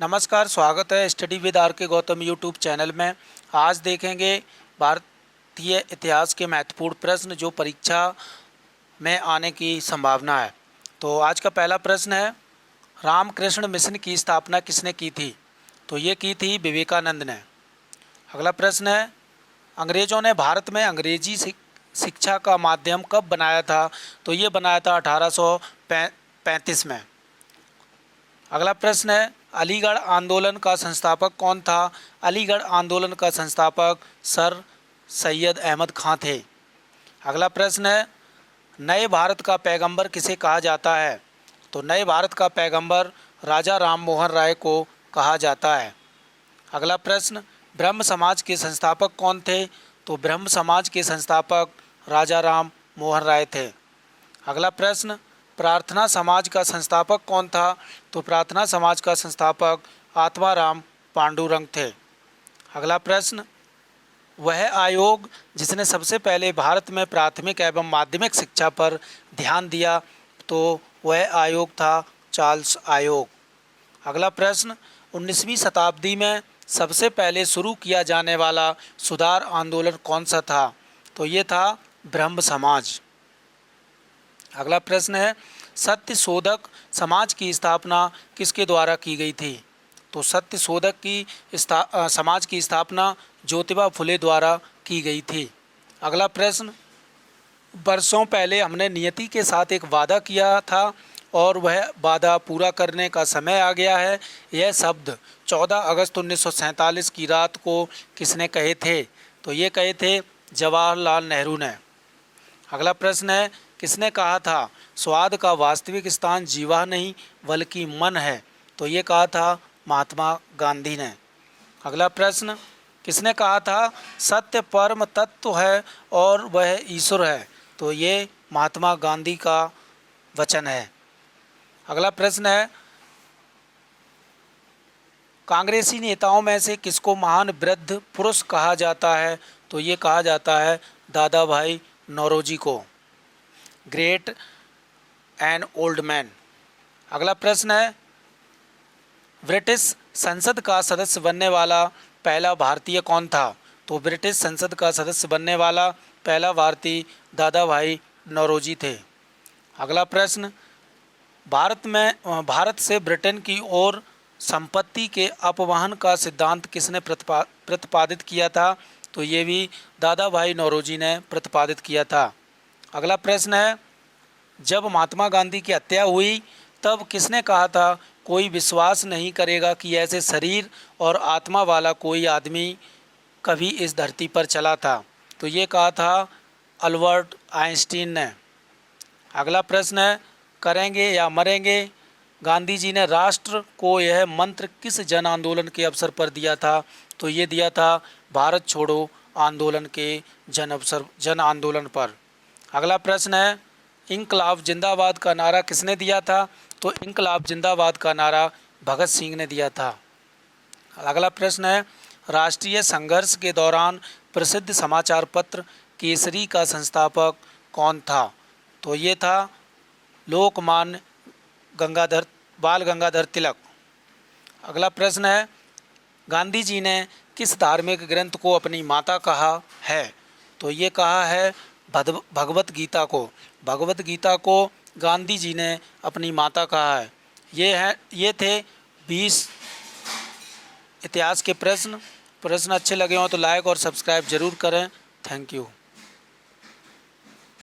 नमस्कार, स्वागत है स्टडी विद आर के गौतम यूट्यूब चैनल में। आज देखेंगे भारतीय इतिहास के महत्वपूर्ण प्रश्न जो परीक्षा में आने की संभावना है। तो आज का पहला प्रश्न है, रामकृष्ण मिशन की स्थापना किसने की थी? तो ये की थी विवेकानंद ने। अगला प्रश्न है, अंग्रेज़ों ने भारत में अंग्रेजी शिक्षा का माध्यम कब बनाया था? तो ये बनाया था 1835 में। अगला प्रश्न है, अलीगढ़ आंदोलन का संस्थापक कौन था? अलीगढ़ आंदोलन का संस्थापक सर सैयद अहमद खां थे। अगला प्रश्न है, नए भारत का पैगंबर किसे कहा जाता है? तो नए भारत का पैगंबर राजा राम मोहन राय को कहा जाता है। अगला प्रश्न, ब्रह्म समाज के संस्थापक कौन थे? तो ब्रह्म समाज के संस्थापक राजा राम मोहन राय थे। अगला प्रश्न, प्रार्थना समाज का संस्थापक कौन था? तो प्रार्थना समाज का संस्थापक आत्माराम पांडुरंग थे। अगला प्रश्न, वह आयोग जिसने सबसे पहले भारत में प्राथमिक एवं माध्यमिक शिक्षा पर ध्यान दिया? तो वह आयोग था चार्ल्स आयोग। अगला प्रश्न, 19वीं शताब्दी में सबसे पहले शुरू किया जाने वाला सुधार आंदोलन कौन सा था? तो ये था ब्रह्म समाज। अगला प्रश्न है, सत्य शोधक समाज की स्थापना किसके द्वारा की गई थी? तो सत्य शोधक की समाज की स्थापना ज्योतिबा फुले द्वारा की गई थी। अगला प्रश्न, वर्षों पहले हमने नियति के साथ एक वादा किया था और वह वादा पूरा करने का समय आ गया है। यह शब्द 14 अगस्त 1947 की रात को किसने कहे थे? तो ये कहे थे जवाहरलाल नेहरू ने। अगला प्रश्न है, किसने कहा था स्वाद का वास्तविक स्थान जीवा नहीं बल्कि मन है? तो ये कहा था महात्मा गांधी ने। अगला प्रश्न, किसने कहा था सत्य परम तत्व है और वह ईश्वर है? तो ये महात्मा गांधी का वचन है। अगला प्रश्न है, कांग्रेसी नेताओं में से किसको महान वृद्ध पुरुष कहा जाता है? तो ये कहा जाता है दादा भाई नौरोजी को, ग्रेट एंड ओल्ड मैन। अगला प्रश्न है, ब्रिटिश संसद का सदस्य बनने वाला पहला भारतीय कौन था? तो ब्रिटिश संसद का सदस्य बनने वाला पहला भारतीय दादा भाई नौरोजी थे। अगला प्रश्न, भारत से ब्रिटेन की ओर संपत्ति के अपवहन का सिद्धांत किसने प्रतिपादित किया था? तो ये भी दादा भाई नौरोजी ने प्रतिपादित किया था। अगला प्रश्न है, जब महात्मा गांधी की हत्या हुई तब किसने कहा था कोई विश्वास नहीं करेगा कि ऐसे शरीर और आत्मा वाला कोई आदमी कभी इस धरती पर चला था? तो ये कहा था अल्बर्ट आइंस्टीन ने। अगला प्रश्न है, करेंगे या मरेंगे? गांधी जी ने राष्ट्र को यह मंत्र किस जन आंदोलन के अवसर पर दिया था? तो ये दिया था भारत छोड़ो आंदोलन के जन आंदोलन पर। अगला प्रश्न है, इंकलाब जिंदाबाद का नारा किसने दिया था? तो इंकलाब जिंदाबाद का नारा भगत सिंह ने दिया था। अगला प्रश्न है, राष्ट्रीय संघर्ष के दौरान प्रसिद्ध समाचार पत्र केसरी का संस्थापक कौन था? तो ये था लोकमान्य बाल गंगाधर तिलक। अगला प्रश्न है, गांधी जी ने किस धार्मिक ग्रंथ को अपनी माता कहा है? तो ये कहा है भगवत गीता को। भगवत गीता को गांधी जी ने अपनी माता कहा है। ये थे 20 इतिहास के प्रश्न अच्छे लगे हों तो लाइक और सब्सक्राइब जरूर करें। Thank you.